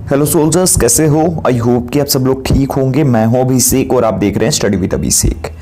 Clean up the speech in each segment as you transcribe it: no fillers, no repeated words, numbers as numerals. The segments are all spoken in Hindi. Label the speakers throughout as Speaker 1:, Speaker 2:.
Speaker 1: हेलो सोल्जर्स, कैसे हो? आई होप कि आप सब लोग ठीक होंगे। मैं हूं अभिषेक और आप देख रहे हैं study with Abhishek.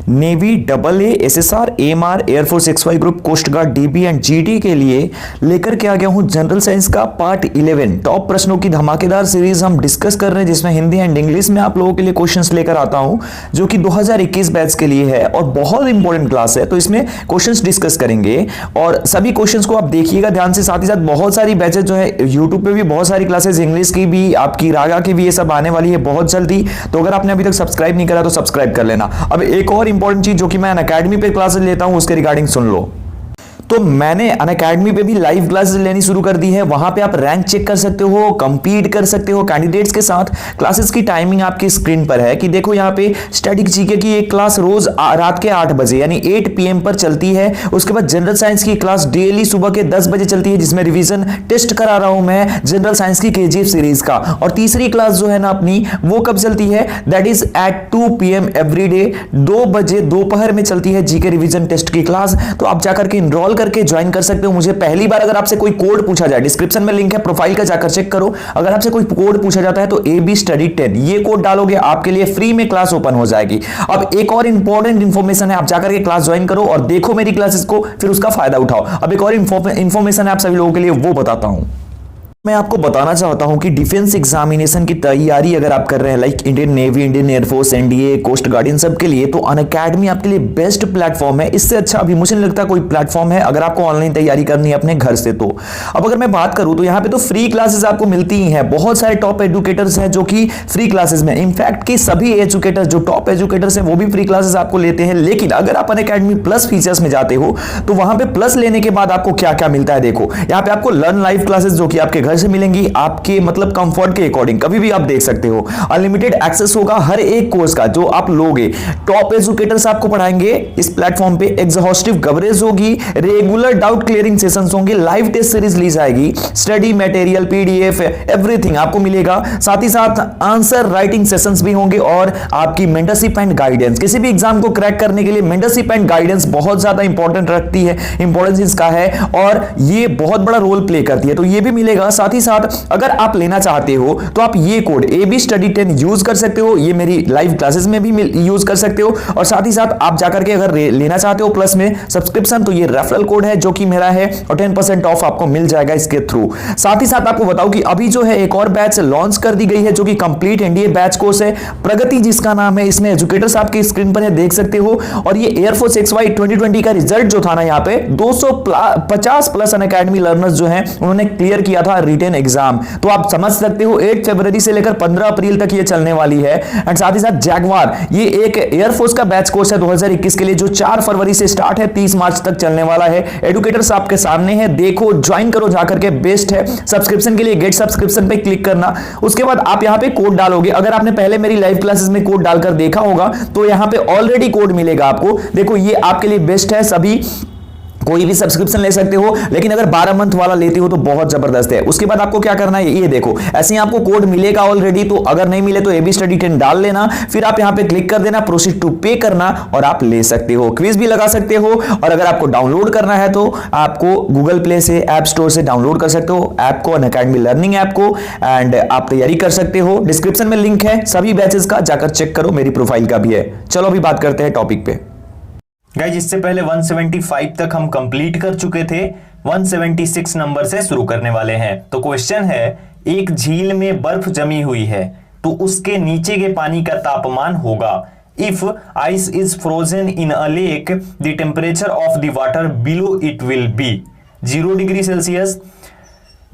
Speaker 1: Navy, double A, SSR, AMR, air force XY group, coast guard, DB and GD के लिए लेकर के आ गया हूं जनरल साइंस का पार्ट 11। टॉप प्रश्नों की धमाकेदार सीरीज हम डिस्कस कर रहे हैं, जिसमें हिंदी एंड इंग्लिश में आप लोगों के लिए क्वेश्चंस लेकर आता हूं, जो कि 2021 बैच के लिए है और बहुत इंपॉर्टेंट क्लास है। तो इसमें क्वेश्चंस डिस्कस करेंगे और सभी क्वेश्चंस को आप देखिएगा ध्यान से। साथ ही साथ बहुत सारी बैचेस जो है यूट्यूब पे भी बहुत सारी क्लासेस, इंग्लिश की भी, आपकी रागा की भी, ये सब आने वाली है बहुत जल्दी। तो अगर आपने अभी तक सब्सक्राइब नहीं करा तो सब्सक्राइब कर लेना। अब एक और इंपॉर्टेंट चीज जो कि मैं अनअकैडमी पे क्लासेस लेता हूं, उसके रिगार्डिंग सुन लो। तो मैंने अनअकैडमी पे भी लाइव क्लासेस लेनी शुरू कर दी है। वहां पे आप रैंक चेक कर सकते हो, कंपीट कर सकते हो कैंडिडेट्स के साथ। क्लासेस की टाइमिंग आपकी स्क्रीन पर है कि देखो यहाँ पे स्टैटिक जीके की एक क्लास रोज रात के 8 बजे यानी 8 PM पर चलती है। उसके बाद जनरल साइंस की क्लास डेली सुबह के 10 बजे चलती है, जिसमें रिवीजन टेस्ट करा रहा हूं मैं जनरल साइंस की KGF सीरीज का। और तीसरी क्लास जो है ना अपनी, वो कब चलती है? That is at 2 PM every day. 2 बजे दोपहर में चलती है जीके रिवीजन टेस्ट की क्लास। तो आप जाकर के इनरोल करके ज्वाइन कर सकते हो। मुझे पहली बार अगर आपसे कोई कोड पूछा जाए, डिस्क्रिप्शन में लिंक है प्रोफाइल का, जाकर चेक करो। अगर आपसे कोई कोड पूछा जाता है तो AB स्टडी 10 ये कोड डालोगे, आपके लिए फ्री में क्लास ओपन हो जाएगी। अब एक और इंपॉर्टेंट इंफॉर्मेशन है, आप जाकर के क्लास ज्वाइन करो और देखो मेरी क्लासेस को, फिर उसका फायदा उठाओ। अब एक और इंफॉर्मेशन है आप सभी लोगों के लिए, वो बताता हूं। मैं आपको बताना चाहता हूं कि डिफेंस एग्जामिनेशन की तैयारी अगर आप कर रहे हैं, लाइक इंडियन नेवी, इंडियन एयरफोर्स, NDA, कोस्ट गार्ड, इन सब के लिए, तो अनअकैडमी आपके लिए बेस्ट प्लेटफॉर्म है। इससे अच्छा अभी मुझे नहीं लगता कोई प्लेटफॉर्म है अगर आपको ऑनलाइन तैयारी करनी है अपने घर से। तो अब अगर मैं बात करूं तो यहाँ पे तो फ्री क्लासेस आपको मिलती ही हैं। बहुत सारे टॉप एजुकेटर्स हैं जो कि फ्री क्लासेस में, इनफैक्ट कि सभी एजुकेटर्स जो टॉप एजुकेटर्स हैं वो भी फ्री क्लासेस आपको लेते हैं। लेकिन अगर आप अनअकैडमी प्लस फीचर्स में जाते हो तो वहां पे प्लस लेने के बाद आपको क्या क्या मिलता है, देखो यहाँ पे आपको लर्न लाइव क्लासेस जो कि आपके घर से मिलेंगी, आपके मतलब कंफर्ट के अकॉर्डिंग कभी भी आप देख सकते हो। अनलिमिटेड एक्सेस होगा हर एक कोर्स का जो आप लोगे। टॉप एजुकेटर्स आपको पढ़ाएंगे इस प्लेटफॉर्म पे। एग्जॉस्टिव कवरेज होगी, रेगुलर डाउट क्लियरिंग सेशंस होंगे, लाइव टेस्ट सीरीज ली जाएगी, स्टडी मटेरियल, PDF, एवरीथिंग आपको मिलेगा। साथ ही साथ आंसर राइटिंग सेशंस भी होंगे और आपकी मेंटरशिप एंड गाइडेंस। किसी भी एग्जाम को क्रैक करने के लिए मेंटरशिप एंड गाइडेंस बहुत ज्यादा इंपॉर्टेंट रखती है, इंपॉर्टेंस इसका है और ये बहुत बड़ा रोल प्ले करती है। तो ये भी मिलेगा। साथ ही साथ अगर आप लेना चाहते हो तो आप ये कोड AB स्टडी 10 यूज कर सकते हो। ये मेरी लाइव क्लासेस में भी यूज कर सकते हो। और साथ ही साथ आप जाकर के अगर लेना चाहते हो प्लस में सब्सक्रिप्शन, तो ये रेफरल कोड है जो कि मेरा है और 10% ऑफ आपको मिल जाएगा इसके थ्रू। साथ ही साथ आपको बताऊं कि अभी जो है एक और बैच लॉन्च कर दी गई है जो कि कंप्लीट NDA बैच कोर्स है, प्रगति जिसका नाम है। इसमें एजुकेटर्स आपकी स्क्रीन पर देख सकते हो। और ये एयरफोर्स XY 2020 का रिजल्ट जो था ना, यहाँ पे 250 प्लस अनअकैडमी लर्नर्स जो हैं उन्होंने क्लियर किया था रिटन एग्जाम। तो आप समझ सकते हो 8 फरवरी से लेकर 15 अप्रैल तक ये चलने वाली है। एंड साथ ही साथ जैगवार, ये एक एयरफोर्स का बैच कोर्स है 2021 के लिए, जो 4 फरवरी से स्टार्ट है, 30 मार्च तक चलने वाला है। एडुकेटर्स आपके सामने है, देखो ज्वाइन करो जाकर के, बेस्ट है। सब्सक्रिप्शन के लिए गेट सब्सक्रिप्शन पे क्लिक करना। उसके बाद आप यहां पे कोड डालोगे। अगर आपने पहले मेरी लाइव क्लासेस में कोड डालकर देखा होगा तो यहां पे ऑलरेडी कोड मिलेगा आपको। देखो ये आपके लिए बेस्ट है, सभी कोई भी सब्सक्रिप्शन ले सकते हो, लेकिन अगर 12 मंथ वाला लेते हो तो बहुत जबरदस्त है। उसके बाद आपको क्या करना है, ये देखो ऐसे ही आपको कोड मिलेगा ऑलरेडी। तो अगर नहीं मिले तो AB स्टडी 10 डाल लेना, फिर आप यहां पे क्लिक कर देना, प्रोसीड टू पे करना और आप ले सकते हो। क्विज भी लगा सकते हो। और अगर आपको डाउनलोड करना है तो आपको गूगल प्ले से, ऐप स्टोर से डाउनलोड कर सकते हो ऐप को, अनअकैडमी लर्निंग ऐप को, एंड आप तैयारी कर सकते हो। डिस्क्रिप्शन में लिंक है सभी बैचेस का, जाकर चेक करो, मेरी प्रोफाइल का भी है। चलो अभी बात करते हैं टॉपिक पे। गाइस, इससे पहले 175 तक हम कंप्लीट कर चुके थे, 176 नंबर से शुरू करने वाले हैं। तो क्वेश्चन है, एक झील में बर्फ जमी हुई है तो उसके नीचे के पानी का तापमान होगा। If ice is frozen in a lake the temperature of the water below it will be 0 degree Celsius,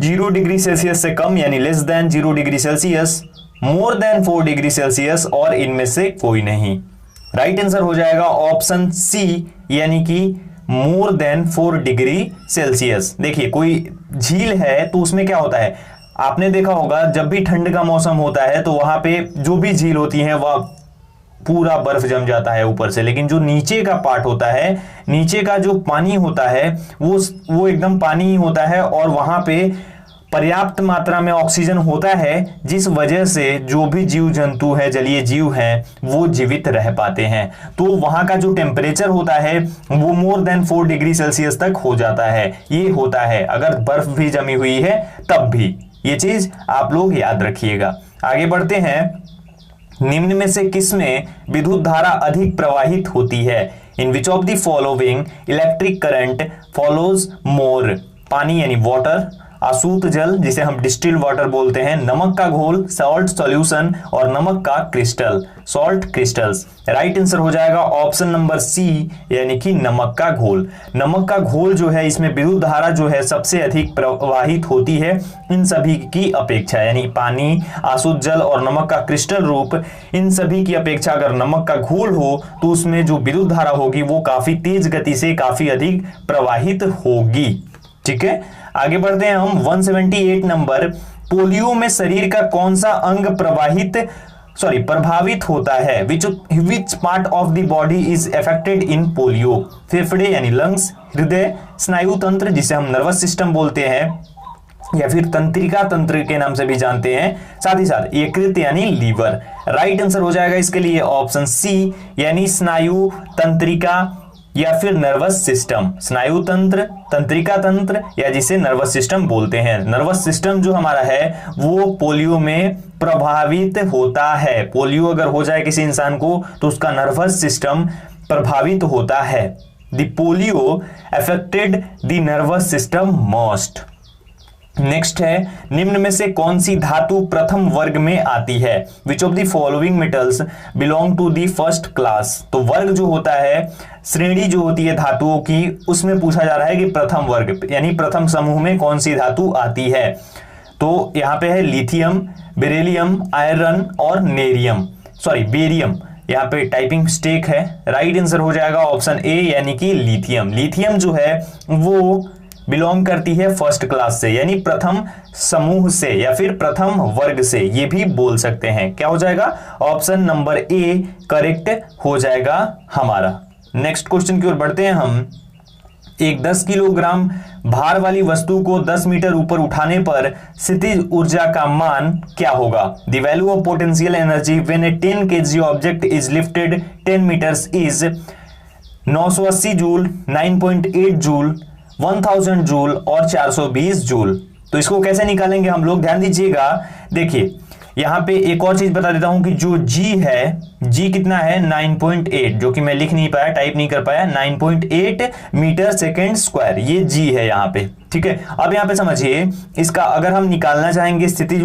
Speaker 1: 0 degree Celsius से कम यानी less than 0 degree Celsius, more than 4 degree Celsius और इनमें से कोई नहीं। राइट आंसर हो जाएगा ऑप्शन C, यानी कि मोर देन 4 डिग्री सेल्सियस। देखिए कोई झील है तो उसमें क्या होता है, आपने देखा होगा जब भी ठंड का मौसम होता है तो वहां पे जो भी झील होती है वह पूरा बर्फ जम जाता है ऊपर से, लेकिन जो नीचे का पार्ट होता है, नीचे का जो पानी होता है वो एकदम पानी ही होता है और वहां पे पर्याप्त मात्रा में ऑक्सीजन होता है, जिस वजह से जो भी जीव जंतु है, जलीय जीव हैं, वो जीवित रह पाते हैं। तो वहां का जो टेम्परेचर होता है वो मोर देन 4 डिग्री सेल्सियस तक हो जाता है। ये होता है अगर बर्फ भी जमी हुई है तब भी। ये चीज आप लोग याद रखिएगा। आगे बढ़ते हैं, निम्न में से किसमें विद्युत धारा अधिक प्रवाहित होती है? In which of the following electric current flows more? पानी यानी वाटर, अशुद्ध जल जिसे हम डिस्टिल वाटर बोलते हैं, नमक का घोल सॉल्ट सॉल्यूशन, और नमक का crystal salt crystals. Right answer हो जाएगा ऑप्शन नंबर सी यानी कि नमक का घोल। नमक का घोल जो है इसमें विद्युत धारा जो है सबसे अधिक प्रवाहित होती है इन सभी की अपेक्षा, यानी पानी, अशुद्ध जल और नमक का क्रिस्टल रूप, इन सभी की अपेक्षा अगर नमक का घोल हो तो उसमें जो विद्युत धारा होगी वो काफी तेज गति से काफी अधिक प्रवाहित होगी। ठीक है, आगे बढ़ते हैं हम 178 नंबर, पोलियो में शरीर का कौन सा अंग प्रभावित होता है? Which part of the body is affected in polio? फेफड़े यानी लंग्स, हृदय, स्नायु तंत्र जिसे हम नर्वस सिस्टम बोलते हैं या फिर तंत्रिका तंत्र के नाम से भी जानते हैं, साथ ही साथ यकृत यानी लीवर। राइट आंसर हो जाएगा इसके लिए ऑप्शन सी यानी स्नायु तंत्रिका या फिर नर्वस सिस्टम। स्नायु तंत्र, तंत्रिका तंत्र या जिसे नर्वस सिस्टम बोलते हैं। नर्वस सिस्टम जो हमारा है वो पोलियो में प्रभावित होता है। पोलियो अगर हो जाए किसी इंसान को तो उसका नर्वस सिस्टम प्रभावित होता है। The polio affected the nervous system most. Next है, निम्न में से कौन सी धातु प्रथम वर्ग में आती है? Which of the following metals belong to the first class? तो वर्ग जो होता है, श्रेणी जो होती है धातुओं की, उसमें पूछा जा रहा है कि प्रथम वर्ग यानी प्रथम समूह में कौन सी धातु आती है। तो यहां पे है लिथियम, बेरिलियम, आयरन और बेरियम। यहाँ पे टाइपिंग मिस्टेक है। राइट आंसर हो जाएगा ऑप्शन ए यानी कि लिथियम। लिथियम जो है वो बिलोंग करती है फर्स्ट क्लास से, यानी प्रथम समूह से या फिर प्रथम वर्ग से, ये भी बोल सकते हैं। क्या हो जाएगा? ऑप्शन नंबर ए करेक्ट हो जाएगा हमारा। नेक्स्ट क्वेश्चन की ओर बढ़ते हैं हम। एक 10 किलोग्राम भार वाली वस्तु को 10 मीटर ऊपर उठाने पर स्थितिज ऊर्जा का मान क्या होगा? The value of potential energy when a 10 kg object is lifted 10 metres is 980 joule, 9.8 joule, 1000 joule और 420 जूल। तो इसको कैसे निकालेंगे हम लोग, ध्यान दीजिएगा। देखिए यहां पे एक और चीज बता देता हूं कि जो g है, g कितना है 9.8, जो कि मैं लिख नहीं पाया, टाइप नहीं कर पाया, 9.8 मीटर सेकेंड स्क्वायर, ये g है यहां पे। ठीक है, अब यहां पे समझिए, इसका अगर हम निकालना चाहेंगे स्थितिज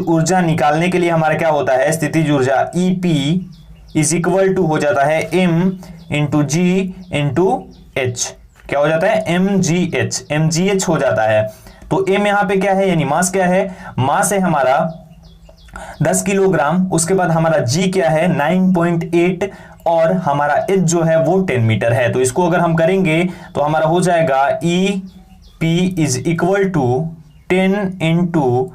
Speaker 1: ऊर्जा निकालने के लिए हमारा क्या होता है, स्थितिज ऊर्जा EP इज इक्वल टू हो जाता है m into g into h। क्या हो जाता है? mgh हो जाता है। तो m यहां पे क्या है, यानी मास क्या है? मास है हमारा 10 किलोग्राम, उसके बाद हमारा g क्या है 9.8 और हमारा h जो है वो 10 मीटर है। तो इसको अगर हम करेंगे तो हमारा हो जाएगा EP is equal to 10 into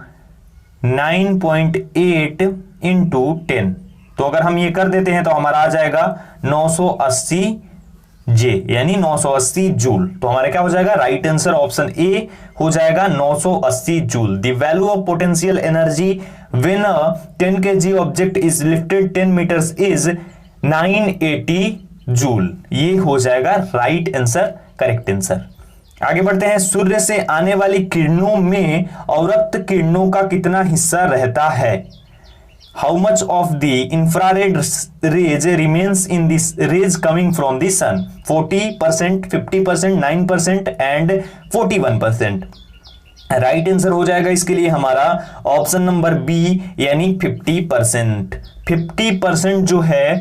Speaker 1: 9.8 into 10। तो अगर हम ये कर देते हैं तो हमारा आ जाएगा 980 J यानी 980 जूल। तो हमारा क्या हो जाएगा? राइट आंसर ऑप्शन ए हो जाएगा 980 joule. The value of potential energy when a 10 kg object is lifted 10 metres is 980 joule. ये हो जाएगा राइट आंसर, करेक्ट आंसर। आगे बढ़ते हैं। सूर्य से आने वाली किरणों में अवरक्त किरणों का कितना हिस्सा रहता है? How much of the infrared rays remains in this rays coming from the sun? 40%, 50%, 9% and 41%। Right answer हो जाएगा इसके लिए हमारा ऑप्शन नंबर बी यानी 50%। 50% जो है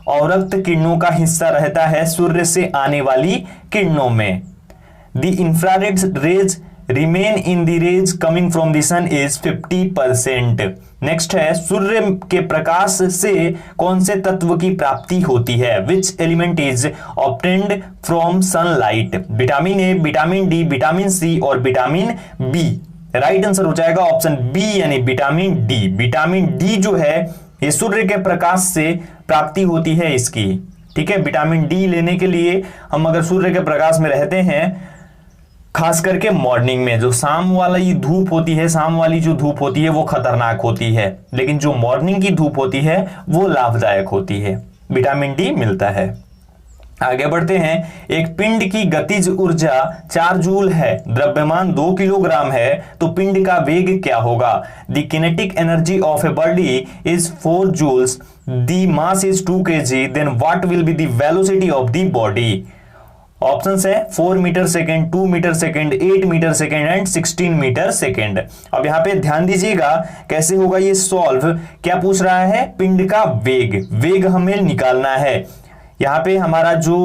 Speaker 1: अवरक्त किरणों का हिस्सा रहता है सूर्य से आने वाली किरणों में। The infrared rays remain in the rays coming from the sun is 50%। Next है, सूर्य के प्रकाश से कौन से तत्व की प्राप्ति होती है? Which element is obtained from sunlight? Vitamin A, vitamin D, vitamin C और विटामिन बी। राइट आंसर हो जाएगा ऑप्शन बी यानी विटामिन डी। विटामिन डी जो है ये सूर्य के प्रकाश से प्राप्ति होती है इसकी। ठीक है, विटामिन डी लेने के लिए हम अगर सूर्य के प्रकाश में रहते हैं, खास करके मॉर्निंग में, जो शाम वाली धूप होती है, शाम वाली जो धूप होती है वो खतरनाक होती है, लेकिन जो मॉर्निंग की धूप होती है वो लाभदायक होती है, विटामिन डी मिलता है।
Speaker 2: आगे बढ़ते हैं। एक पिंड की गतिज ऊर्जा 4 जूल है, द्रव्यमान 2 किलोग्राम है, तो पिंड का वेग क्या होगा? The kinetic energy of a body is 4 joules, the mass is 2 kg, then what will be the velocity of the body? Options है 4 metre second, 2 metre second, 8 metre second and 16 metre second. अब यहां पे ध्यान दीजिएगा कैसे होगा ये सॉल्व। क्या पूछ रहा है? पिंड का वेग हमें निकालना है। यहां पे हमारा जो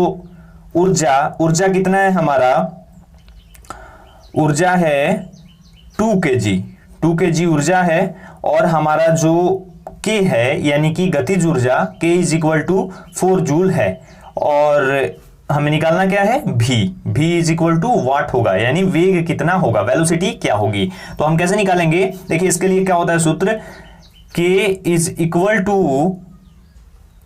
Speaker 2: ऊर्जा कितना है? हमारा ऊर्जा है 2 kg ऊर्जा है, और हमारा जो K है यानी कि गतिज ऊर्जा K is equal to 4 joule है, और हमें निकालना क्या है? V is equal to what होगा, यानी वेग कितना होगा, वेलोसिटी क्या होगी। तो हम कैसे निकालेंगे? देखिए इसके लिए क्या होता है सूत्र, K is equal to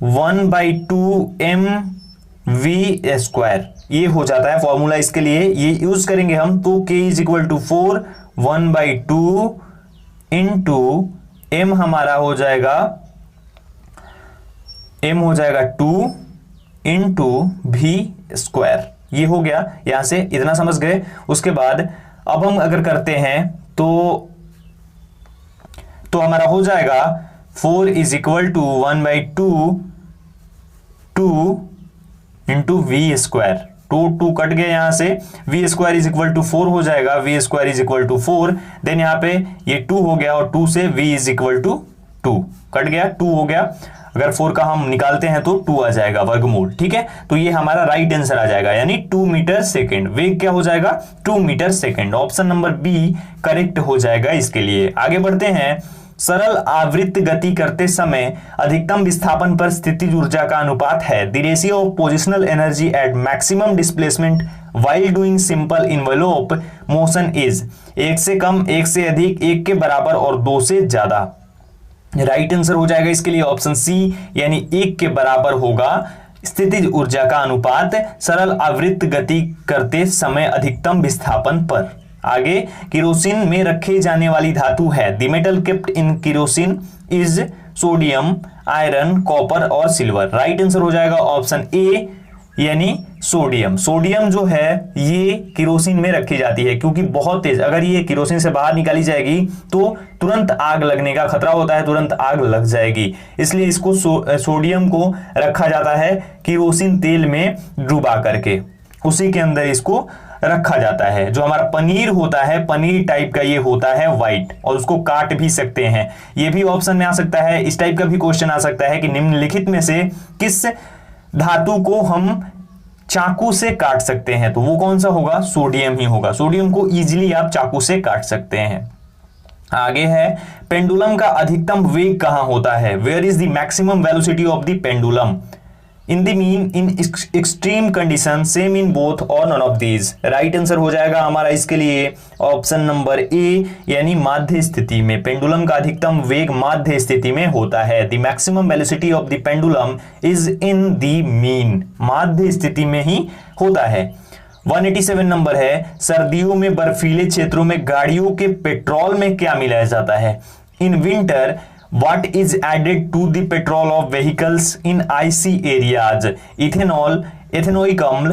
Speaker 2: 1/2 mv², ये हो जाता है फॉर्मूला। इसके लिए ये यूज करेंगे हम, तो K is equal to 4 1/2 into m हमारा हो जाएगा 2 इंटू v²। ये हो गया, यहां से इतना समझ गए। उसके बाद अब हम अगर करते हैं तो हमारा हो जाएगा 4 is equal to 1/2 2 into v²। 2 कट गए यहां से, v² इज इक्वल टू 4 हो जाएगा, v² is equal to 4, then यहां पे ये 2 हो गया, और 2 से v इज इक्वल टू 2 कट गया, 2 हो गया। अगर 4 का हम निकालते हैं तो 2 आ जाएगा वर्गमूल, ठीक है। तो ये हमारा राइट आंसर आ जाएगा, यानी 2 मीटर सेकेंड। वेग क्या हो जाएगा? 2 metre second. Option number B correct हो जाएगा इसके लिए। आगे बढ़ते हैं। सरल आवृत्त गति करते समय अधिकतम विस्थापन पर स्थितिज ऊर्जा का अनुपात है the ratio of positional energy at maximum displacement while doing simple envelope motion is. 1 से कम, 1 से अधिक, 1 के बराबर और 2 से ज्यादा। राइट आंसर हो जाएगा इसके लिए ऑप्शन सी, यानी 1 के बराबर होगा स्थितिज ऊर्जा का अनुपात सरल आवृत्त गति करते समय अधिकतम विस्थापन पर। आगे, किरोसिन में रखे जाने वाली धातु है the metal kept in kerosene is sodium, iron, copper और सिल्वर। राइट आंसर हो जाएगा ऑप्शन ए, यानी सोडियम। सोडियम जो है ये किरोसिन में रखी जाती है, क्योंकि बहुत तेज, अगर ये किरोसिन से बाहर निकाली जाएगी तो तुरंत आग लगने का खतरा होता है, तुरंत आग लग जाएगी, इसलिए इसको सोडियम को रखा जाता है किरोसिन तेल में डुबा करके, उसी के अंदर इसको रखा जाता है। जो हमारा पनीर होता है, पनीर टाइप का ये होता है व्हाइट, और उसको काट भी सकते हैं। ये भी ऑप्शन में आ सकता है। इस टाइप का भी क्वेश्चन आ सकता है कि निम्नलिखित में से किस धातु को हम चाकू से काट सकते हैं, तो वो कौन सा होगा? सोडियम ही होगा। सोडियम को इजीली आप चाकू से काट सकते हैं। आगे है, पेंडुलम का अधिकतम वेग कहां होता है? Where is the maximum velocity of the pendulum? In the mean, in extreme condition, same in both और none of these. Right answer हो जाएगा हमारा इसके लिए ऑप्शन नंबर ए, यानी माध्य स्थिति में। पेंडुलम का अधिकतम वेग माध्य स्थिति में होता है। The maximum velocity of the pendulum is in the mean, माध्य स्थिति में ही होता है। 187 नंबर है, सर्दियों में बर्फीले क्षेत्रों में गाड़ियों के पेट्रोल में क्या मिलाया जाता है? In winter What is added to the petrol of vehicles in icy areas? Ethanol, ethanoic अम्ल,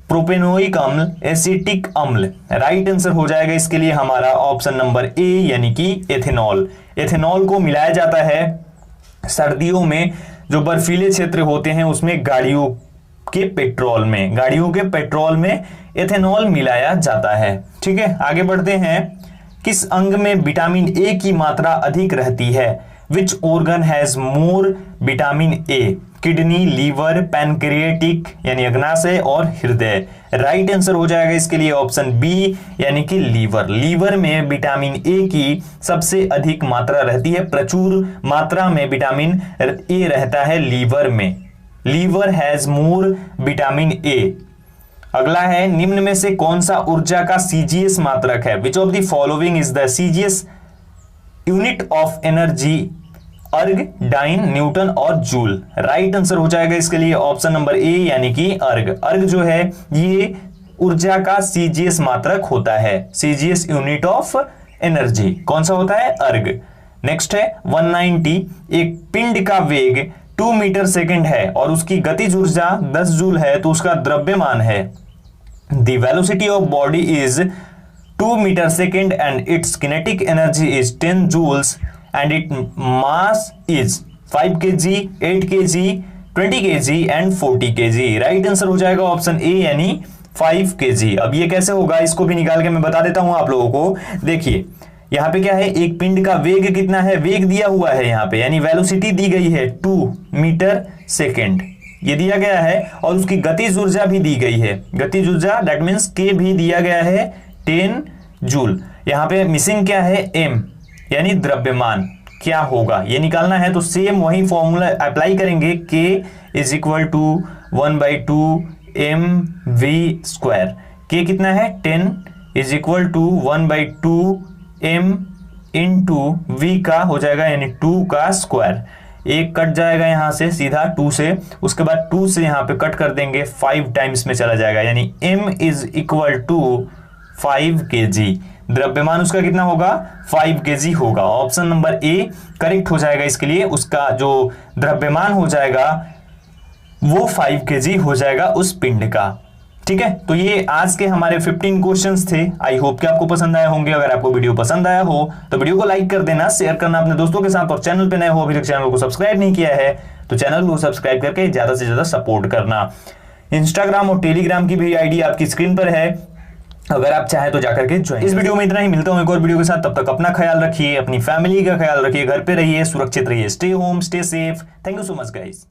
Speaker 2: प्रोपेनोइक अम्ल, एसिटिक अम्ल। राइट आंसर हो जाएगा इसके लिए हमारा ऑप्शन नंबर ए, यानी कि एथेनॉल। एथेनॉल को मिलाया जाता है सर्दियों में, जो बर्फीले क्षेत्र होते हैं उसमें गाड़ियों के पेट्रोल में एथेनॉल मिलाया जाता है, ठीक है। आगे बढ़ते हैं। किस अंग में विटामिन ए की मात्रा अधिक रहती है? Which organ has more vitamin A? Kidney, liver, pancreatic यानी अग्नाशय और हृदय। राइट आंसर हो जाएगा इसके लिए ऑप्शन बी, यानी कि लीवर। लीवर में विटामिन ए की सबसे अधिक मात्रा रहती है, प्रचुर मात्रा में विटामिन ए रहता है लीवर में। Liver has more vitamin A. अगला है, निम्न में से कौन सा ऊर्जा का सीजीएस मात्रक है? Which of the following is the CGS unit of energy? अर्ग, डाइन, न्यूटन और जूल। राइट आंसर हो जाएगा इसके लिए ऑप्शन नंबर ए, यानी कि अर्ग। अर्ग जो है ये ऊर्जा का सीजीएस मात्रक होता है, सीजीएस यूनिट ऑफ एनर्जी कौन सा होता है? अर्ग। नेक्स्ट है 190, एक पिंड का वेग 2 मीटर सेकेंड है और उसकी गतिज ऊर्जा 10 जूल है, तो उसका द्रव्यमान है the velocity of body is 2 metre second and its kinetic energy is 10 joules and it mass is 5 kg, 8 kg, 20 kg and 40 kg। Right answer हो जाएगा ऑप्शन ए यानी 5 kg। अब ये कैसे होगा इसको भी निकाल के मैं बता देता हूं आप लोगों को। देखिए यहां पे क्या है, एक पिंड का वेग कितना है, वेग दिया हुआ है यहां पे, यानी वेलोसिटी दी गई है 2 मीटर सेकेंड, ये दिया गया है, और उसकी गतिज ऊर्जा भी दी गई है, गतिज ऊर्जा दैट मींस के भी दिया गया है 10 जूल। यहां पे मिसिंग क्या है, एम, यानी द्रव्यमान क्या होगा ये निकालना है। तो सेम वही फॉर्मूला अप्लाई करेंगे, के इज इक्वल टू 1/2 mv²। के कितना है 10 is equal to 1/2 m into V का हो जाएगा यानी 2 का स्क्वायर। एक कट जाएगा यहां से सीधा 2 से, उसके बाद 2 से यहां पे कट कर देंगे, 5 टाइम्स में चला जाएगा, यानी m is equal to 5 kg। द्रव्यमान उसका कितना होगा 5 kg होगा। ऑप्शन नंबर ए करेक्ट हो जाएगा इसके लिए, उसका जो द्रव्यमान हो जाएगा वो 5 kg हो जाएगा उस पिंड का। ठीक है, तो ये आज के हमारे 15 क्वेश्चंस थे। आई होप कि आपको पसंद आए होंगे। अगर आपको वीडियो पसंद आया हो तो वीडियो को लाइक कर देना, शेयर करना अपने दोस्तों के साथ, और चैनल पे नए हो अभी तक चैनल को सब्सक्राइब नहीं किया है तो चैनल को सब्सक्राइब करके ज्यादा से ज्यादा सपोर्ट करना। इंस्टाग्राम और टेलीग्राम की भी आईडी आपकी स्क्रीन पर है, अगर आप चाहें तो जाकर के ज्वाइन। इस वीडियो में इतना ही, मिलता हूं एक और वीडियो के साथ। तब तक अपना ख्याल रखिए, अपनी फैमिली का ख्याल रखिए, घर पे रहिए, सुरक्षित रहिए। Stay home, stay safe. Thank you so much guys.